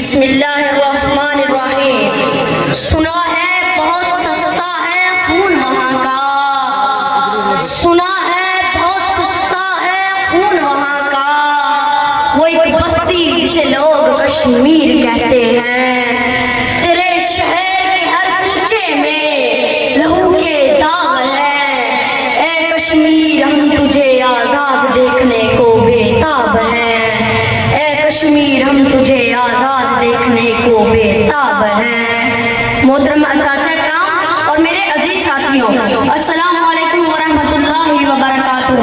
بسم اللہ الرحمن الرحیم۔ سنا ہے بہت سستا ہے خون وہاں کا، سنا ہے بہت سستا ہے خون وہاں کا، وہ ایک بستی جسے لوگ کشمیر کہتے ہیں، تیرے شہر کے ہر کوچے میں لہو کے داغ ہیں، اے کشمیر ہم تجھے آزاد دیکھنے کو بےتاب ہیں، اے کشمیر ہم تجھے آزاد دیکھنے کو بےتاب ہیں۔ محترم اساتذہ کرام اور میرے عزیز ساتھیوں، السلام علیکم ورحمۃ اللہ وبرکاتہ۔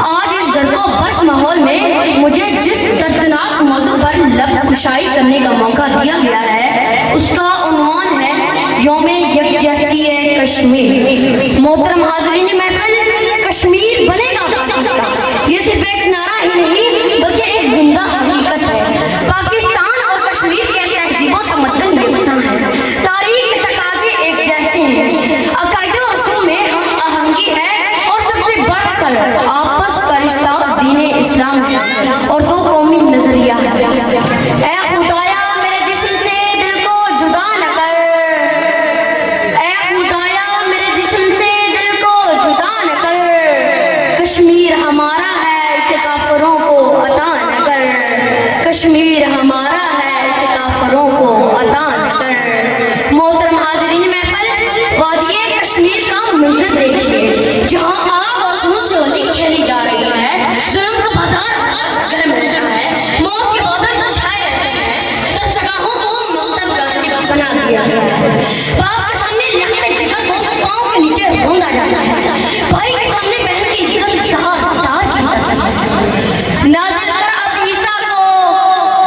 آج اس گرد و برق ماحول میں مجھے جس دردناک موضوع پر لب کشائی کرنے کا موقع دیا گیا ہے اس کا عنوان ہے یوم یکجہتی کشمیر۔ محترم حاضرین محفل، کشمیر بنے گا پاکستان، یہ صرف ایک نعرہ ہی نہیں بلکہ ایک زندہ حقیقت ہے۔ پاکستان اور کشمیر کے تہذیب و تمدن میں قسم ہے، تاریخ کے تقاضے ایک جیسے ہیں، عقائد و رسوم میں ہم آہنگی ہے، اور سب سے بڑھ کر آپس کا رشتہ دین اسلام ہے اور دو قومی نظریہ ہے۔ اے خدایا میرے جسم سے دل کو جدا نہ کر، اے خدایا میرے جسم سے دل کو جدا نہ کر، کشمیر ہمارا ہے اسے کافروں کو عطا نہ کر، کشمیر ہمارا ہے اسے کافروں کو عطا نہ کر۔ محترم حاضرین محفل، وادی کشمیر کا منظر دیکھیے، جہاں آگ اور خون سے ہولی کھیلی جا رہی ہے، ظلم کا بازار گرم رہتا ہے، موت کے بادل چھائے رہتے ہیں، درسگاہوں کو مکتب گاہ بنا دیا گیا ہے، باپ کے سامنے لگتے جگر کو پاؤں کے نیچے روندا جاتا ہے، بھائی کے سامنے بہن کی عزت دار کی جاتی ہے۔ نازل کر اب عیسیٰ کو،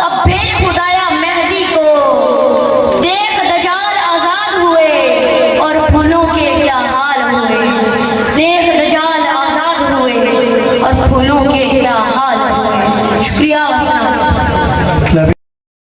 اب بھیج خدایا مہدی کو، دیکھ دجال آزاد ہوئے اور پھولوں کے کیا حال ہوئے، دیکھ دجال آزاد ہوئے اور پھولوں کے کیا حال ہوئے۔ شکریہ والسلام۔